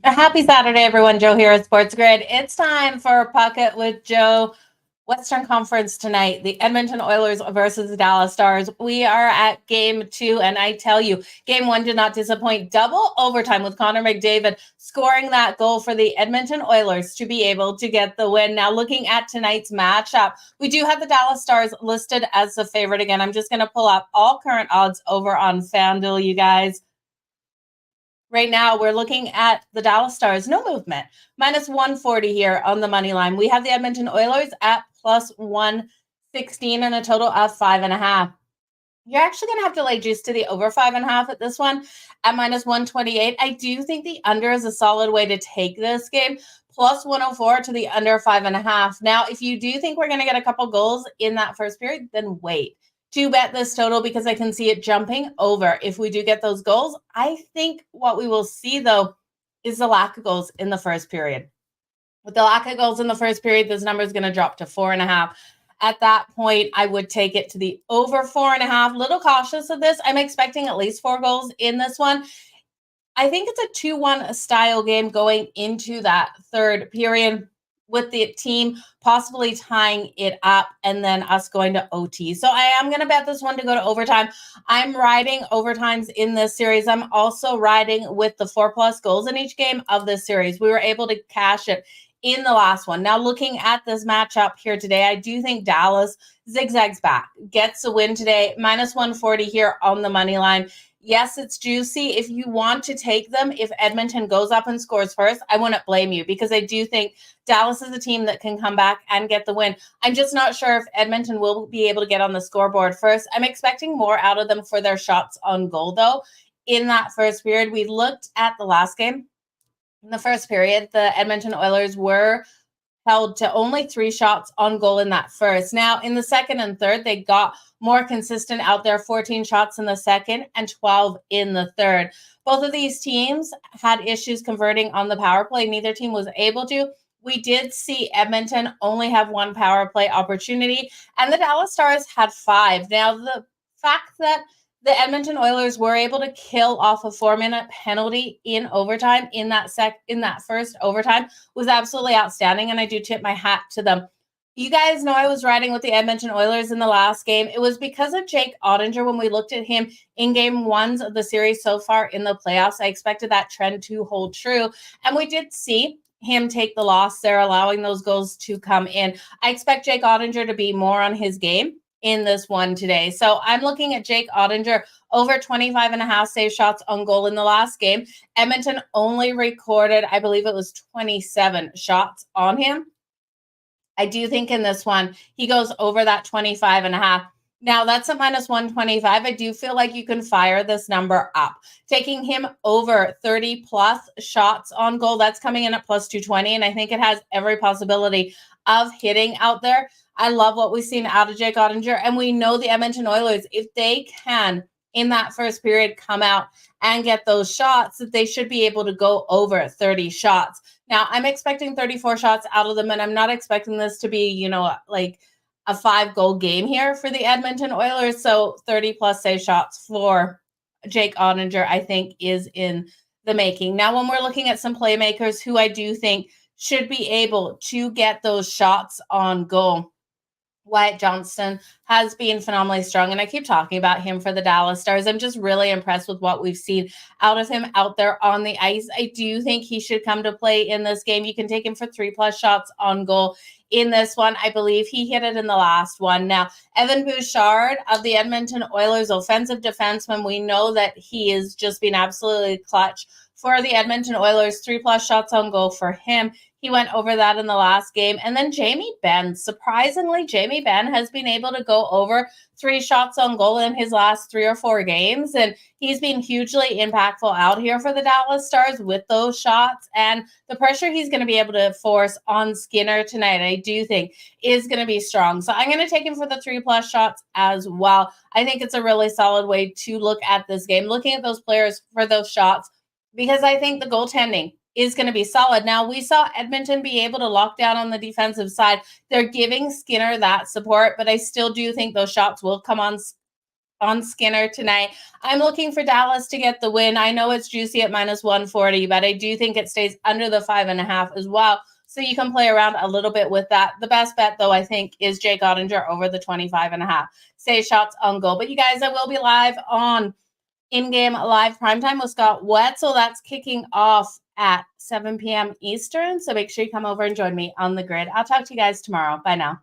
A happy Saturday, everyone. Jo here at SportsGrid. It's time for a Pocket with Jo. Western Conference tonight, the Edmonton Oilers versus the Dallas Stars. We are at game 2, and I tell you, game 1 did not disappoint. Double overtime with Connor McDavid scoring that goal for the Edmonton Oilers to be able to get the win. Now, looking at tonight's matchup, we do have the Dallas Stars listed as the favorite again. I'm just going to pull up all current odds over on FanDuel, you guys. Right now, we're looking at the Dallas Stars, no movement, minus 140 here on the money line. We have the Edmonton Oilers at plus 116 and a total of 5.5. You're actually going to have to lay juice to the over 5.5 at this one at minus 128. I do think the under is a solid way to take this game. Plus 104 to the under 5.5. Now, if you do think we're going to get a couple goals in that first period, then wait to bet this total because I can see it jumping over if we do get those goals. I think what we will see, though, is the lack of goals in the first period. With the lack of goals in the first period, this number is going to drop to 4.5. At that point, I would take it to the over 4.5. Little cautious of this. I'm expecting at least 4 goals in this one. I think it's a 2-1 style game going into that third period, with the team possibly tying it up and then us going to OT. So I am going to bet this one to go to overtime. I'm riding overtimes in this series. I'm also riding with the 4+ goals in each game of this series. We were able to cash it in the last one. Now, looking at this matchup here today, I do think Dallas zigzags back, gets a win today, minus 140 here on the money line. Yes, it's juicy. If you want to take them, if Edmonton goes up and scores first, I wouldn't blame you because I do think Dallas is a team that can come back and get the win. I'm just not sure if Edmonton will be able to get on the scoreboard first. I'm expecting more out of them for their shots on goal, though. In that first period, we looked at the last game. In the first period, the Edmonton Oilers were held to only 3 shots on goal in that first. Now, in the second and third, they got more consistent out there, 14 shots in the second and 12 in the third. Both of these teams had issues converting on the power play. Neither team was able to. We did see Edmonton only have 1 power play opportunity, and the Dallas Stars had 5. Now, the fact that the Edmonton Oilers were able to kill off a 4-minute penalty in overtime in that first overtime was absolutely outstanding, and I do tip my hat to them. You guys know I was riding with the Edmonton Oilers in the last game. It was because of Jake Ottinger. When we looked at him in game 1s of the series so far in the playoffs, I expected that trend to hold true, and we did see him take the loss there, allowing those goals to come in. I expect Jake Ottinger to be more on his game in this one today. So I'm looking at Jake Ottinger over 25.5 save shots on goal in the last game. Edmonton only recorded, I believe it was 27 shots on him. I do think in this one, he goes over that 25.5. Now, that's a minus 125. I do feel like you can fire this number up. Taking him over 30+ shots on goal, that's coming in at plus 220, and I think it has every possibility of hitting out there. I love what we've seen out of Jake Ottinger, and we know the Edmonton Oilers, if they can, in that first period, come out and get those shots, that they should be able to go over 30 shots. Now, I'm expecting 34 shots out of them, and I'm not expecting this to be, like a 5-goal game here for the Edmonton Oilers. So 30+ save shots for Jake Ottinger, I think, is in the making. Now, when we're looking at some playmakers who I do think should be able to get those shots on goal, Wyatt Johnston has been phenomenally strong, and I keep talking about him for the Dallas Stars. I'm just really impressed with what we've seen out of him out there on the ice. I do think he should come to play in this game. You can take him for 3+ shots on goal in this one. I believe he hit it in the last one. Now, Evan Bouchard of the Edmonton Oilers, offensive defenseman, we know that he has just been absolutely clutch for the Edmonton Oilers. 3+ shots on goal for him. He went over that in the last game. And then Jamie Benn. Surprisingly, Jamie Benn has been able to go over 3 shots on goal in his last 3 or 4 games. And he's been hugely impactful out here for the Dallas Stars with those shots. And the pressure he's going to be able to force on Skinner tonight, I do think, is going to be strong. So I'm going to take him for the 3+ shots as well. I think it's a really solid way to look at this game, looking at those players for those shots, because I think the goaltending is going to be solid. Now, we saw Edmonton be able to lock down on the defensive side. They're giving Skinner that support, but I still do think those shots will come on on Skinner tonight. I'm looking for Dallas to get the win. I know it's juicy at -140, but I do think it stays under the 5.5 as well. So you can play around a little bit with that. The best bet, though, I think, is Jake Ottinger over the 25.5. Say shots on goal. But you guys, I will be live on in-game live primetime with Scott Wetzel. That's kicking off at 7 p.m. Eastern. So make sure you come over and join me on the grid. I'll talk to you guys tomorrow. Bye now.